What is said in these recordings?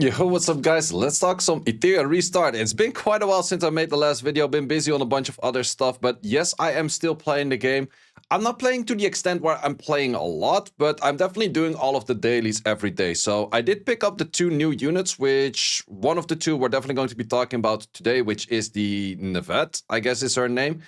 Yo, what's up guys? Let's talk some Etheria restart. It's been quite a while since I made the last video. Been busy on a bunch of other stuff, but yes, I am still playing the game. I'm not playing to the extent where I'm playing a lot, but I'm definitely doing all of the dailies every day. So I did pick up the 2 new units, which one of the 2 we're definitely going to be talking about today, which is the Nevette, I guess is her name.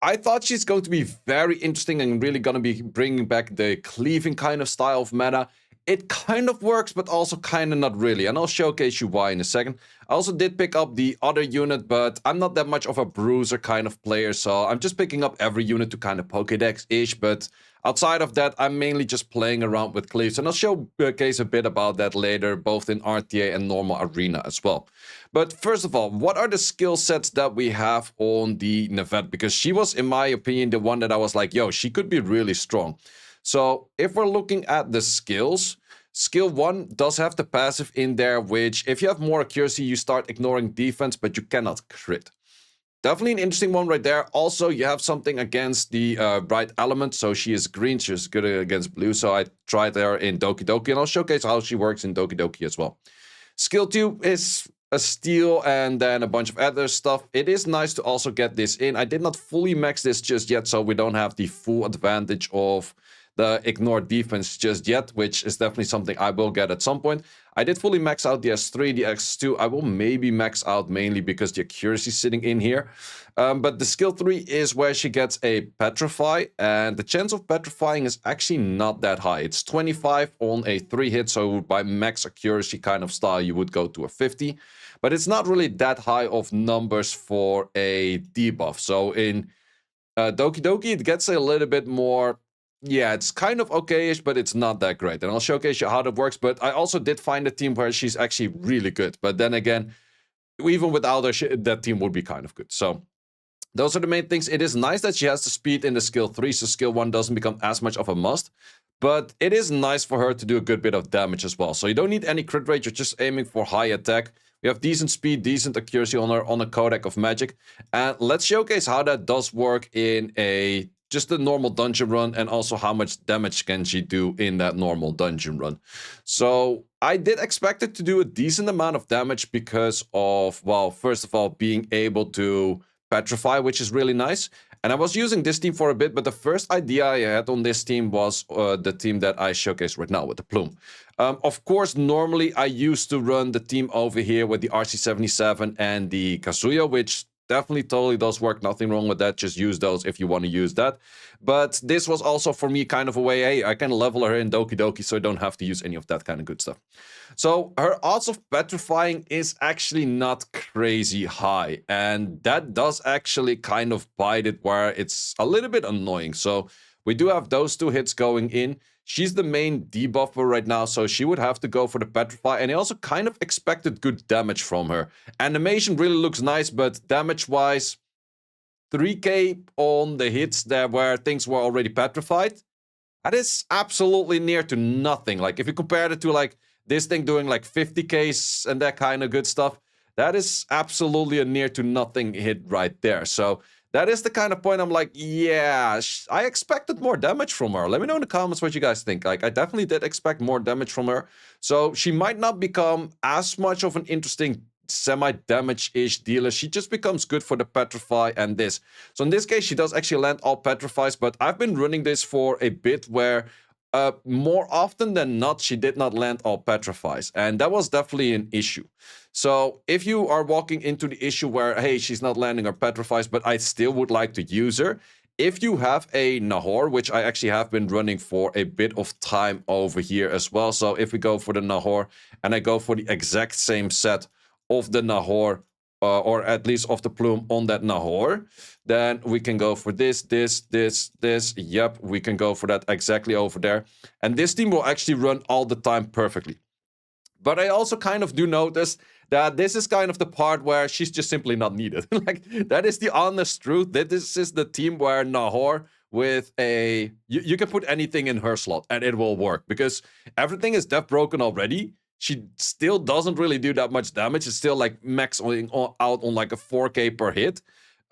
I thought she's going to be very interesting and really going to be bringing back the cleaving kind of style of meta. It kind of works, but also kind of not really, and I'll showcase you why in a second. I also did pick up the other unit, but I'm not that much of a Bruiser kind of player, so I'm just picking up every unit to kind of Pokédex-ish, but outside of that, I'm mainly just playing around with cleaves, and I'll showcase a bit about that later, both in RTA and normal arena as well. But first of all, what are the skill sets that we have on the Nevette? Because she was, in my opinion, the one that I was like, yo, she could be really strong. So if we're looking at the skills, skill 1 does have the passive in there, which if you have more accuracy, you start ignoring defense, but you cannot crit. Definitely an interesting one right there. Also, you have something against the bright element. So she is green, she's good against blue. So I tried her in DokiDoki, and I'll showcase how she works in DokiDoki as well. Skill 2 is a steal and then a bunch of other stuff. It is nice to also get this in. I did not fully max this just yet, so we don't have the full advantage of the ignore defense just yet, which is definitely something I will get at some point. I did fully max out the S3, the X2. I will maybe max out mainly because the accuracy is sitting in here. But the skill 3 is where she gets a Petrify, and the chance of petrifying is actually not that high. It's 25 on a 3 hit, so by max accuracy kind of style, you would go to a 50. But it's not really that high of numbers for a debuff. So in DokiDoki, it gets a little bit more. Yeah, it's kind of okay-ish, but it's not that great. And I'll showcase you how that works. But I also did find a team where she's actually really good. But then again, even without her, that team would be kind of good. So those are the main things. It is nice that she has the speed in the skill 3, so skill 1 doesn't become as much of a must. But it is nice for her to do a good bit of damage as well. So you don't need any crit rate, you're just aiming for high attack. We have decent speed, decent accuracy on her on a Codec of Magic. And let's showcase how that does work in just a normal dungeon run, and also how much damage can she do in that normal dungeon run. So I did expect it to do a decent amount of damage because of, well, first of all, being able to petrify, which is really nice. And I was using this team for a bit, but the first idea I had on this team was the team that I showcase right now with the Plume. Of course, normally I used to run the team over here with the RC77 and the Kazuya, which definitely totally does work. Nothing wrong with that. Just use those if you want to use that. But this was also for me kind of a way, hey, I can level her in DokiDoki, so I don't have to use any of that kind of good stuff. So her odds of petrifying is actually not crazy high. And that does actually kind of bite it where it's a little bit annoying. So we do have those 2 hits going in. She's the main debuffer right now, so she would have to go for the Petrify, and I also kind of expected good damage from her. Animation really looks nice, but damage-wise, 3k on the hits there where things were already petrified, that is absolutely near to nothing. Like, if you compare it to, like, this thing doing, like, 50ks and that kind of good stuff, that is absolutely a near to nothing hit right there. So that is the kind of point I'm like, yeah, I expected more damage from her. Let me know in the comments what you guys think. Like, I definitely did expect more damage from her. So she might not become as much of an interesting semi-damage-ish dealer. She just becomes good for the Petrify and this. So in this case, she does actually land all Petrifies, but I've been running this for a bit where more often than not, she did not land all Petrifies, and that was definitely an issue. So if you are walking into the issue where, hey, she's not landing her Petrifies, but I still would like to use her, if you have a Nahor, which I actually have been running for a bit of time over here as well. So if we go for the Nahor, and I go for the exact same set of the Nahor, or at least of the Plume on that Nahor, then we can go for this. Yep, we can go for that exactly over there. And this team will actually run all the time perfectly. But I also kind of do notice that this is kind of the part where she's just simply not needed. Like, that is the honest truth. That this is the team where Nahor with a... You can put anything in her slot and it will work, because everything is death broken already. She still doesn't really do that much damage. It's still like maxing out on like a 4k per hit.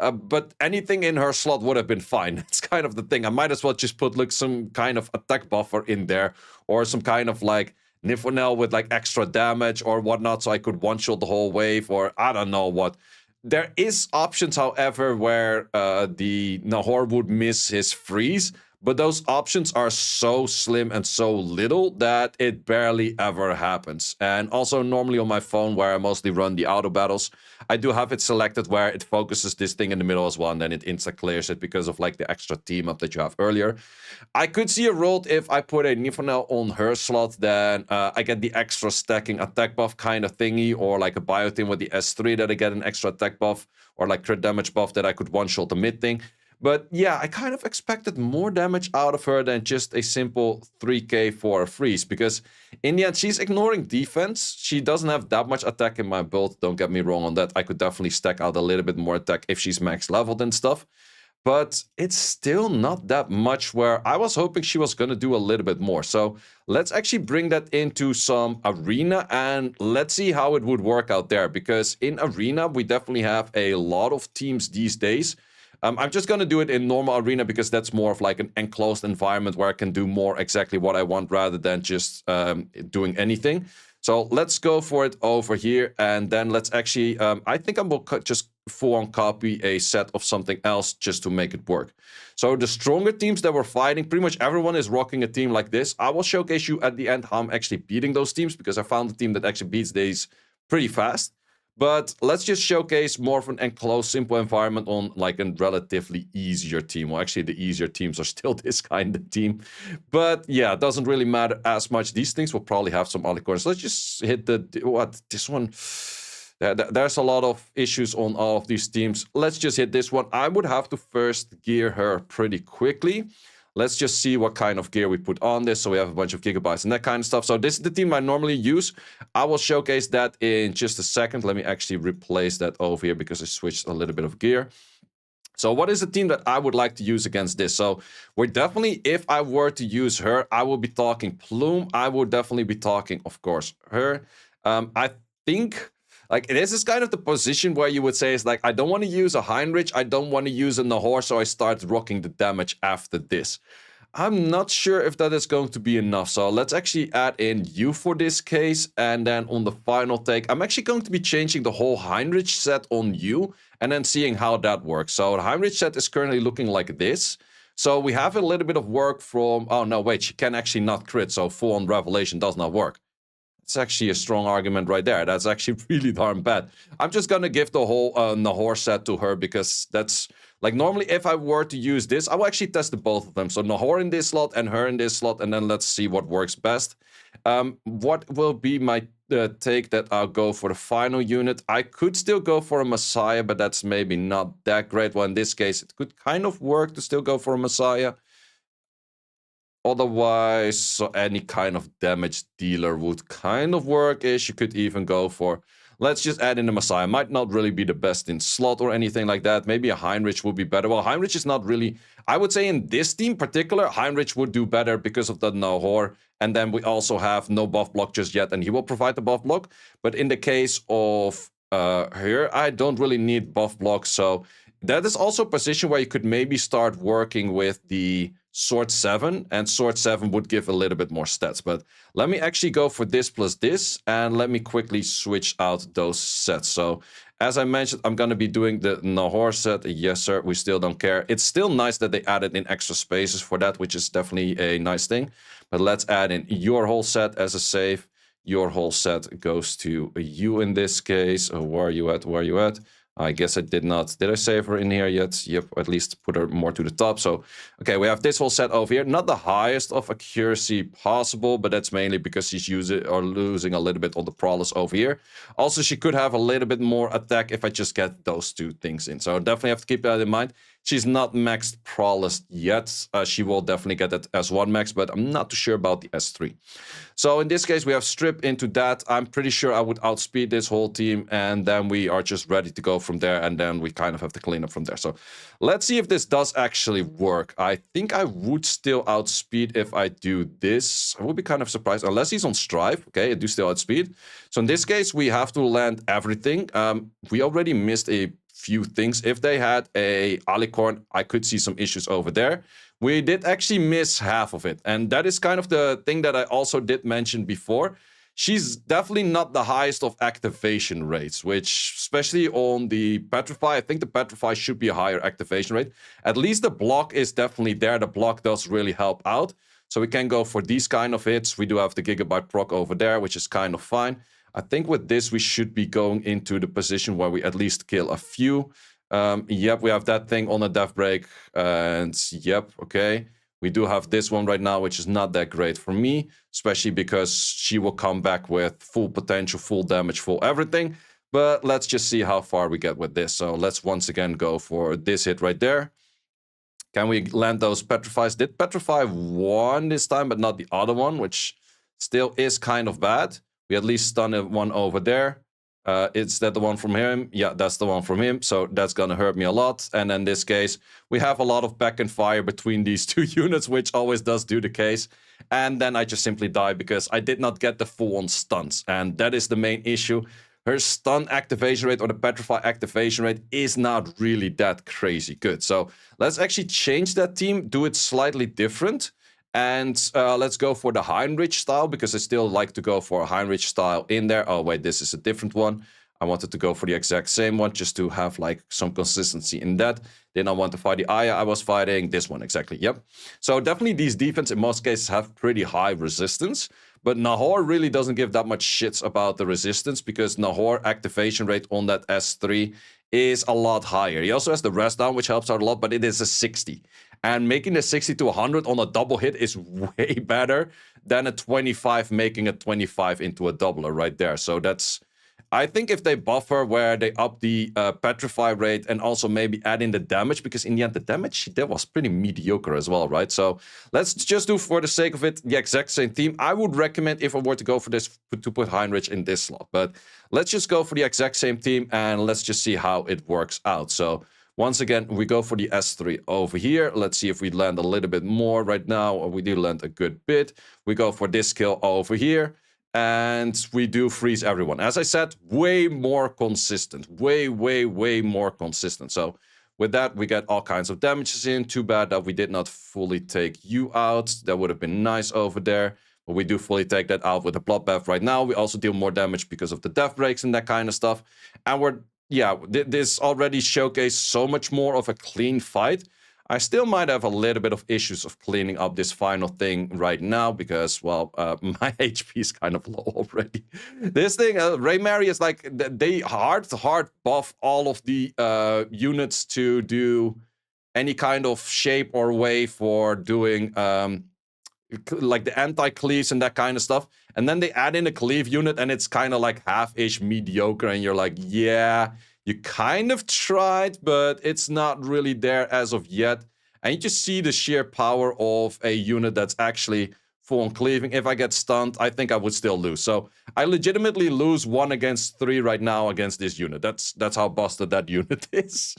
But anything in her slot would have been fine. It's kind of the thing. I might as well just put like some kind of attack buffer in there, or some kind of like Niflheim with like extra damage or whatnot, so I could one-shot the whole wave, or I don't know what. There is options, however, where the Nahor would miss his freeze, but those options are so slim and so little that it barely ever happens. And also normally on my phone, where I mostly run the auto battles, I do have it selected where it focuses this thing in the middle as well, and then it insta-clears it because of like the extra team up that you have earlier. I could see a world if I put a Niflheim on her slot, then I get the extra stacking attack buff kind of thingy, or like a Biotin with the S3 that I get an extra attack buff, or like crit damage buff that I could one-shot the mid thing. But yeah, I kind of expected more damage out of her than just a simple 3k for a freeze, because in the end, she's ignoring defense. She doesn't have that much attack in my build, don't get me wrong on that. I could definitely stack out a little bit more attack if she's max leveled and stuff. But it's still not that much, where I was hoping she was going to do a little bit more. So let's actually bring that into some arena, and let's see how it would work out there. Because in arena, we definitely have a lot of teams these days. I'm just going to do it in normal arena because that's more of like an enclosed environment where I can do more exactly what I want rather than just doing anything. So let's go for it over here, and then let's actually, I think I will just full-on copy a set of something else just to make it work. So the stronger teams that we're fighting, pretty much everyone is rocking a team like this. I will showcase you at the end how I'm actually beating those teams, because I found a team that actually beats these pretty fast. But let's just showcase more of an enclosed, simple environment on like a relatively easier team. Well, actually, the easier teams are still this kind of team. But yeah, it doesn't really matter as much. These things will probably have some alicorns. Let's just hit this one. There's a lot of issues on all of these teams. Let's just hit this one. I would have to first gear her pretty quickly. Let's just see what kind of gear we put on this, so we have a bunch of gigabytes and that kind of stuff. So this is the team I normally use. I will showcase that in just a second. Let me actually replace that over here because I switched a little bit of gear. So what is the team that I would like to use against this? So we're definitely, if I were to use her, I will be talking Plume. I would definitely be talking, of course, her. I think... like, this is kind of the position where you would say is like, I don't want to use a Heinrich, I don't want to use a Nahor, so I start rocking the damage after this. I'm not sure if that is going to be enough, so let's actually add in you for this case, and then on the final take, I'm actually going to be changing the whole Heinrich set on you, and then seeing how that works. So the Heinrich set is currently looking like this. So we have a little bit of work from, oh no, wait, she can actually not crit, so full-on Revelation does not work. It's actually a strong argument right there. That's actually really darn bad. I'm just gonna give the whole Nahor set to her, because that's like, normally if I were to use this, I will actually test the both of them. So Nahor in this slot and her in this slot, and then let's see what works best. What will be my take that I'll go for the final unit? I could still go for a Messiah, but that's maybe not that great. Well, in this case, it could kind of work to still go for a Messiah. Otherwise, so any kind of damage dealer would kind of work-ish. You could even go for... let's just add in the Messiah. Might not really be the best in slot or anything like that. Maybe a Heinrich would be better. Well, Heinrich is not really... I would say in this team particular, Heinrich would do better because of the Nahor. And then we also have no buff block just yet, and he will provide the buff block. But in the case of her, I don't really need buff block. So that is also a position where you could maybe start working with the Sword 7, and Sword 7 would give a little bit more stats. But let me actually go for this plus this, and let me quickly switch out those sets. So as I mentioned, I'm going to be doing the Nahor set. Yes, sir, we still don't care. It's still nice that they added in extra spaces for that, which is definitely a nice thing. But let's add in your whole set as a save. Your whole set goes to you in this case. Where are you at? Where are you at? I guess I did not. Did I save her in here yet? Yep, at least put her more to the top. So, okay, we have this whole set over here. Not the highest of accuracy possible, but that's mainly because she's using or losing a little bit on the prowess over here. Also, she could have a little bit more attack if I just get those two things in. So definitely have to keep that in mind. She's not maxed prowess yet. She will definitely get that S1 max, but I'm not too sure about the S3. So in this case, we have strip into that. I'm pretty sure I would outspeed this whole team, and then we are just ready to go from there, and then we kind of have to clean up from there. So let's see if this does actually work. I think I would still outspeed if I do this. I would be kind of surprised, unless he's on strive. Okay, I do still outspeed. So in this case, we have to land everything. We already missed a few things. If they had a alicorn, I could see some issues over there. we did actually miss half of it. And that is kind of the thing that I also did mention before. She's definitely not the highest of activation rates, which, especially on the Petrify, I think the Petrify should be a higher activation rate. At least the block is definitely there. The block does really help out. So we can go for these kind of hits. We do have the Gigabyte proc over there, which is kind of fine. I think with this, we should be going into the position where we at least kill a few. Yep, we have that thing on a death break. And yep, okay. We do have this one right now, which is not that great for me, especially because she will come back with full potential, full damage, full everything. But let's just see how far we get with this. So let's once again go for this hit right there. Can we land those Petrifies? Did Petrify one this time, but not the other one, which still is kind of bad. We at least stunned one over there. Is that the one from him? Yeah, that's the one from him. So that's going to hurt me a lot. And in this case, we have a lot of back and fire between these two units, which always does do the case. And then I just simply die because I did not get the full-on stuns. And that is the main issue. Her stun activation rate or the Petrify activation rate is not really that crazy good. So let's actually change that team, do it slightly different. And let's go for the Heinrich style, because I still like to go for a Heinrich style in there. Oh, wait, this is a different one. I wanted to go for the exact same one just to have like some consistency in that. Then I want to fight the Aya I was fighting. This one, exactly, yep. So definitely these defense in most cases have pretty high resistance. But Nahor really doesn't give that much shits about the resistance, because Nahor activation rate on that S3 is a lot higher. He also has the rest down, which helps out a lot, but it is a 60. And making the 60 to 100 on a double hit is way better than a 25 making a 25 into a doubler right there. So that's, I think if they buffer where they up the Petrify rate and also maybe add in the damage, because in the end the damage that was pretty mediocre as well, right? So let's just do, for the sake of it, the exact same team. I would recommend, if I were to go for this, to put Heinrich in this slot. But let's just go for the exact same team and let's just see how it works out. So once again, we go for the S3 over here. Let's see if we land a little bit more right now. We do land a good bit. We go for this kill over here. And we do freeze everyone. As I said, way more consistent. Way more consistent. So with that, we get all kinds of damages in. Too bad that we did not fully take you out. That would have been nice over there. But we do fully take that out with the bloodbath right now. We also deal more damage because of the death breaks and that kind of stuff. And we're, yeah, this already showcased so much more of a clean fight. I still might have a little bit of issues of cleaning up this final thing right now because, well, my HP is kind of low already. This thing, Raymary is like, they hard buff all of the units to do any kind of shape or way for doing like the anti-cleaves and that kind of stuff. And then they add in a cleave unit and it's kind of like half-ish mediocre and you're like, yeah, you kind of tried, but it's not really there as of yet. And you just see the sheer power of a unit that's actually full on cleaving. If I get stunned, I think I would still lose. So I legitimately lose 1 against 3 right now against this unit. That's how busted that unit is.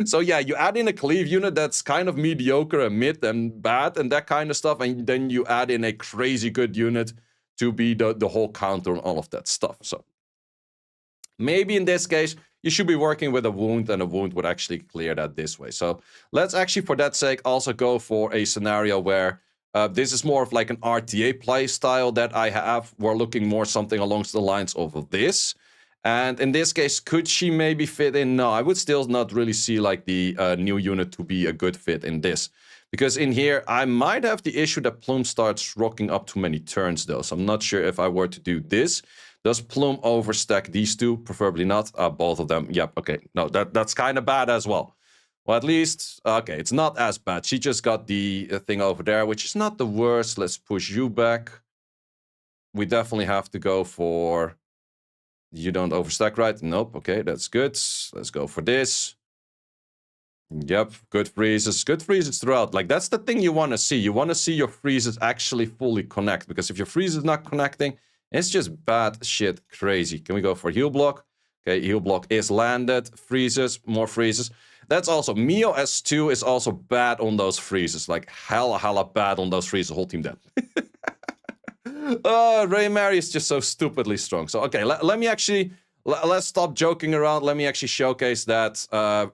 So yeah, you add in a cleave unit that's kind of mediocre and mid and bad and that kind of stuff. And then you add in a crazy good unit to be the whole counter on all of that stuff. So maybe in this case, you should be working with a wound, and a wound would actually clear that this way. So let's actually, for that sake, also go for a scenario where this is more of like an RTA play style that I have. We're looking more something along the lines of this. And in this case, could she maybe fit in? No, I would still not really see like the new unit to be a good fit in this. Because in here, I might have the issue that Plume starts rocking up too many turns though. So I'm not sure if I were to do this. Does Plume overstack these two? Preferably not. Both of them. Yep, okay. No, that's kind of bad as well. Well, at least, okay, it's not as bad. She just got the thing over there, which is not the worst. Let's push you back. We definitely have to go for... You don't overstack, right? Nope, okay, that's good. Let's go for this. Yep, good freezes. Good freezes throughout. Like, that's the thing you want to see. You want to see your freezes actually fully connect. Because if your freeze is not connecting... It's just bad shit crazy. Can we go for heal block? Okay, heal block is landed. Freezes, more freezes. That's also, Mio S2 is also bad on those freezes. Like, hella bad on those freezes. Whole team dead. Raymary is just so stupidly strong. So, okay, let me actually let's stop joking around. Let me actually showcase that.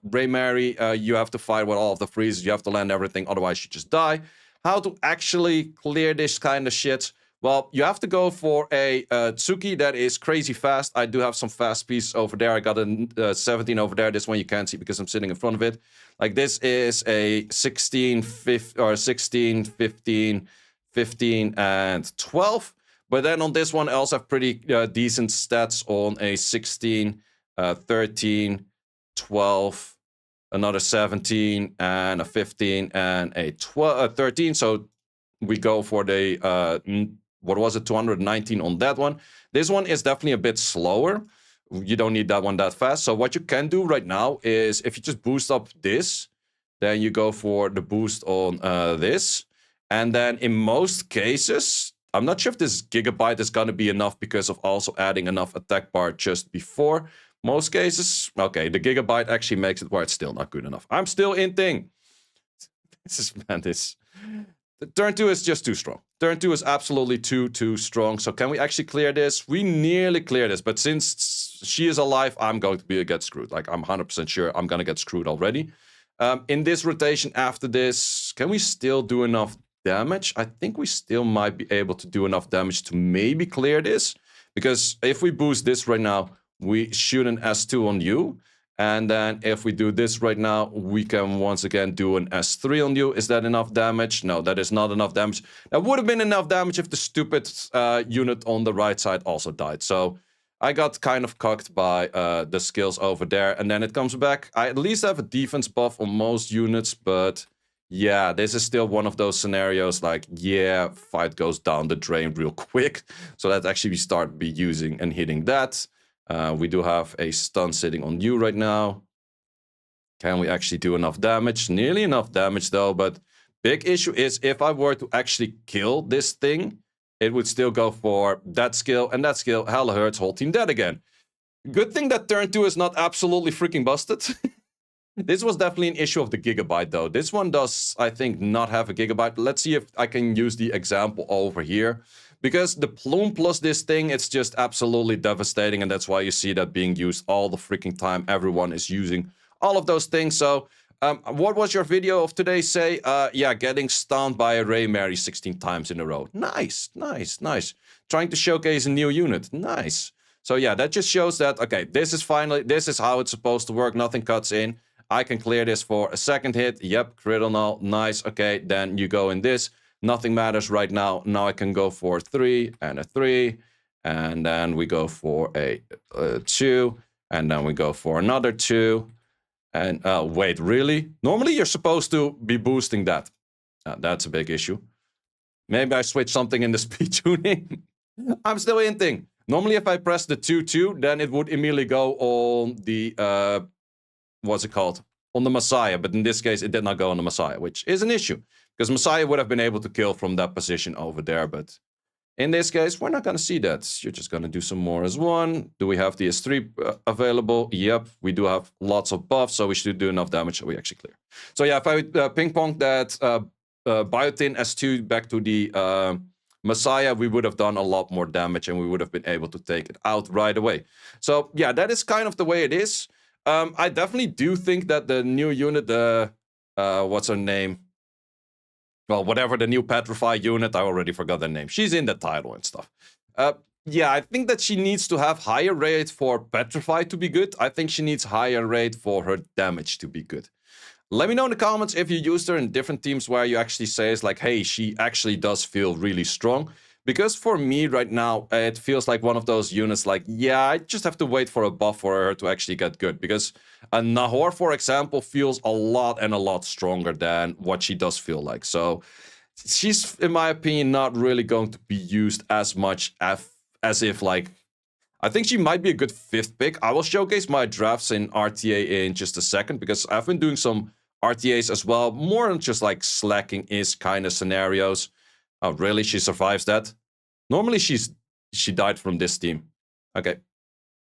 Ray Mary, you have to fight with all of the freezes. You have to land everything, otherwise you just die. How to actually clear this kind of shit? Well, you have to go for a Tsuki that is crazy fast. I do have some fast pieces over there. I got a 17 over there. This one you can't see because I'm sitting in front of it. Like this is a 16, 15, or 16, 15, 15, and 12. But then on this one, I also have pretty decent stats on a 16, 13, 12, another 17, and a 15, and a 13. So we go for the, what was it, 219 on that one. This one is definitely a bit slower. You don't need that one that fast. So what you can do right now is if you just boost up this, then you go for the boost on this. And then in most cases, I'm not sure if this gigabyte is going to be enough because of also adding enough attack bar just before. Most cases, okay, the gigabyte actually makes it where it's still not good enough. I'm still inting. This is, man, this... Turn 2 is just too strong. Turn 2 is absolutely too strong. So can we actually clear this? We nearly clear this, but since she is alive, I'm going to get screwed. Like, I'm 100% sure I'm going to get screwed already. In this rotation after this, can we still do enough damage? I think we still might be able to do enough damage to maybe clear this. Because if we boost this right now, we shoot an S2 on you. And then if we do this right now, we can once again do an S3 on you. Is that enough damage? No, that is not enough damage. That would have been enough damage if the stupid unit on the right side also died. So I got kind of cocked by the skills over there. And then it comes back. I at least have a defense buff on most units. But yeah, this is still one of those scenarios like, yeah, fight goes down the drain real quick. So let's actually start using and hitting that. We do have a stun sitting on you right now. Can we actually do enough damage? Nearly enough damage though, but big issue is if I were to actually kill this thing, it would still go for that skill and that skill. Hella hurts, whole team dead again. Good thing that turn 2 is not absolutely freaking busted. This was definitely an issue of the gigabyte though. This one does, I think, not have a gigabyte. Let's see if I can use the example over here. Because the plume plus this thing, it's just absolutely devastating. And that's why you see that being used all the freaking time. Everyone is using all of those things. So what was your video of today? Say, yeah, getting stunned by a Ray Mary 16 times in a row. Nice, nice, nice. Trying to showcase a new unit. Nice. So yeah, that just shows that, okay, this is how it's supposed to work. Nothing cuts in. I can clear this for a second hit. Yep, critical null. Nice. Okay, then you go in this. Nothing matters right now. Now I can go for 3 and a 3. And then we go for a 2. And then we go for another 2. And wait, really? Normally you're supposed to be boosting that. That's a big issue. Maybe I switch something in the speed tuning. I'm still inting. Normally if I press the 2-2, then it would immediately go on the... what's it called? On the Messiah. But in this case, it did not go on the Messiah, which is an issue. Because Messiah would have been able to kill from that position over there. But in this case, we're not going to see that. You're just going to do some more as one. Do we have the S3 available? Yep, we do have lots of buffs. So we should do enough damage so we actually clear. So yeah, if I ping-pong that Biotin S2 back to the Messiah, we would have done a lot more damage. And we would have been able to take it out right away. So yeah, that is kind of the way it is. I definitely do think that the new unit, what's her name? Well, whatever, the new Petrify unit, I already forgot the name. She's in the title and stuff. Yeah, I think that she needs to have higher rate for Petrify to be good. I think she needs higher rate for her damage to be good. Let me know in the comments if you used her in different teams where you actually say it's like, hey, she actually does feel really strong. Because for me right now, it feels like one of those units like, yeah, I just have to wait for a buff for her to actually get good. Because a Nahor, for example, feels a lot stronger than what she does feel like. So she's, in my opinion, not really going to be used as much as if like... I think she might be a good 5th pick. I will showcase my drafts in RTA in just a second. Because I've been doing some RTAs as well. More than just like slacking-ish kind of scenarios. Oh, really? She survives that? Normally, she died from this team. Okay.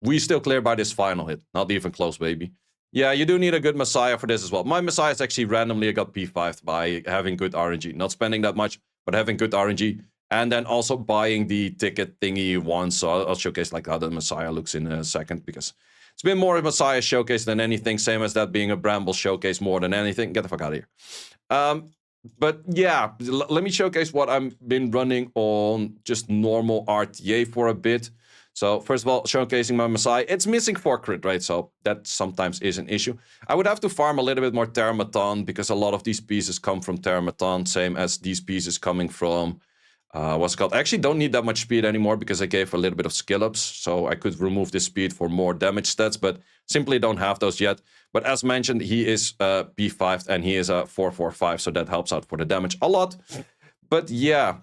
We still clear by this final hit. Not even close, baby. Yeah, you do need a good Messiah for this as well. My Messiah is actually randomly got P5'd by having good RNG. Not spending that much, but having good RNG. And then also buying the ticket thingy once. So I'll showcase like how the Messiah looks in a second, because it's been more a Messiah showcase than anything. Same as that being a Bramble showcase more than anything. Get the fuck out of here. But yeah, let me showcase what I've been running on just normal RTA for a bit. So first of all, showcasing my Messiah. It's missing 4 crit rate, so that sometimes is an issue. I would have to farm a little bit more Terramaton, because a lot of these pieces come from Terramaton, same as these pieces coming from... what's it called? I actually don't need that much speed anymore because I gave a little bit of skill ups, so I could remove this speed for more damage stats, but simply don't have those yet. But as mentioned, he is P5 and he is a 445, so that helps out for the damage a lot. But yeah,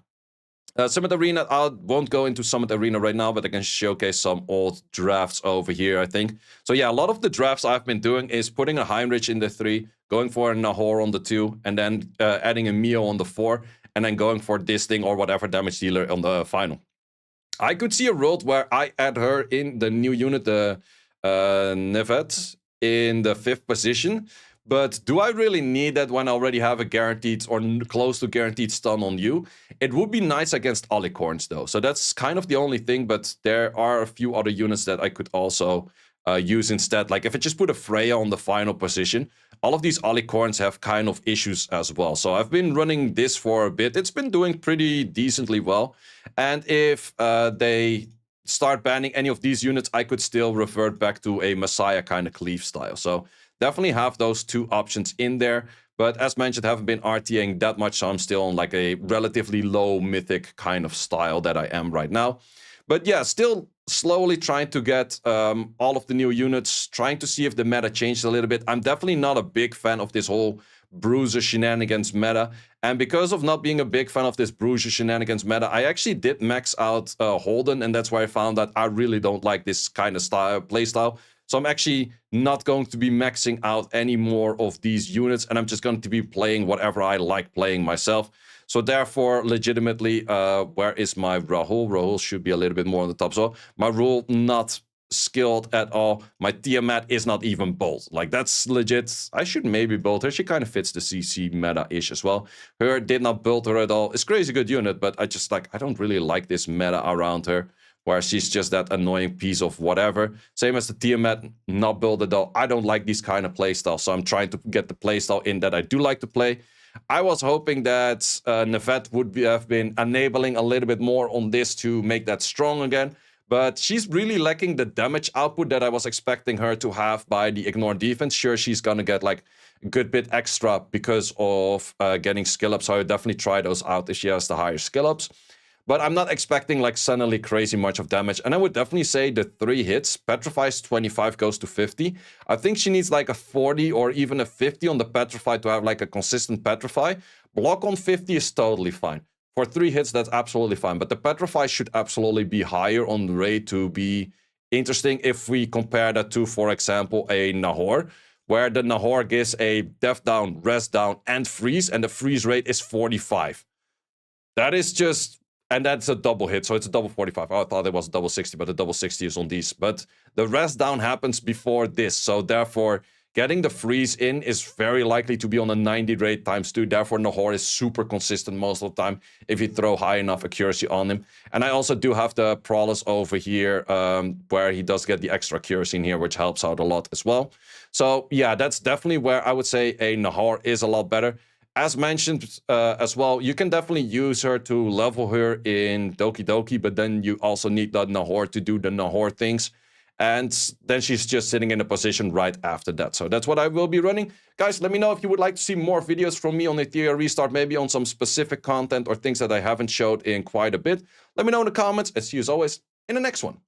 Summit Arena, I won't go into Summit Arena right now, but I can showcase some old drafts over here, I think. So yeah, a lot of the drafts I've been doing is putting a Heinrich in the 3, going for a Nahor on the 2, and then adding a Mio on the 4, and then going for this thing or whatever damage dealer on the final. I could see a world where I add her in the new unit, the Nevette, in the 5th position. But do I really need that when I already have a guaranteed or close to guaranteed stun on you? It would be nice against Alicorns though. So that's kind of the only thing, but there are a few other units that I could also use instead. Like if I just put a Freya on the final position, all of these Alicorns have kind of issues as well. So I've been running this for a bit. It's been doing pretty decently well. And if they start banning any of these units, I could still revert back to a Messiah kind of cleave style. So definitely have those 2 options in there. But as mentioned, haven't been RTAing that much, so I'm still on like a relatively low mythic kind of style that I am right now. But yeah, still slowly trying to get all of the new units, trying to see if the meta changed a little bit. I'm definitely not a big fan of this whole Bruiser shenanigans meta. And because of not being a big fan of this Bruiser shenanigans meta, I actually did max out Holden, and that's where I found that I really don't like this kind of playstyle. So I'm actually not going to be maxing out any more of these units, and I'm just going to be playing whatever I like playing myself. So therefore, legitimately, where is my Rahul? Rahul should be a little bit more on the top. So my Rule, not skilled at all. My Tiamat is not even bold. Like, that's legit. I should maybe build her. She kind of fits the CC meta-ish as well. Her, did not build her at all. It's crazy good unit, but I just, like, I don't really like this meta around her, where she's just that annoying piece of whatever. Same as the Tiamat, not built at all. I don't like these kind of playstyles, so I'm trying to get the playstyle in that I do like to play. I was hoping that Nevette would have been enabling a little bit more on this to make that strong again, but she's really lacking the damage output that I was expecting her to have by the ignore defense. Sure, she's gonna get like a good bit extra because of getting skill ups, so I would definitely try those out if she has the higher skill ups. But I'm not expecting like suddenly crazy much of damage. And I would definitely say the 3 hits, Petrify's 25 goes to 50. I think she needs like a 40 or even a 50 on the Petrify to have like a consistent Petrify. Block on 50 is totally fine. For 3 hits, that's absolutely fine. But the Petrify should absolutely be higher on the rate to be interesting if we compare that to, for example, a Nahor, where the Nahor gives a death down, rest down, and freeze, and the freeze rate is 45. That is just... And that's a double hit, so it's a double 45. Oh, I thought it was a double 60, but the double 60 is on these. But the rest down happens before this, so therefore, getting the freeze in is very likely to be on a 90 rate times 2. Therefore, Nahor is super consistent most of the time if you throw high enough accuracy on him. And I also do have the Prowlers over here, where he does get the extra accuracy in here, which helps out a lot as well. So yeah, that's definitely where I would say a Nahor is a lot better. As mentioned as well, you can definitely use her to level her in DokiDoki, but then you also need the Nahor to do the Nahor things. And then she's just sitting in a position right after that. So that's what I will be running. Guys, let me know if you would like to see more videos from me on Etheria Restart, maybe on some specific content or things that I haven't showed in quite a bit. Let me know in the comments, and see you as always in the next one.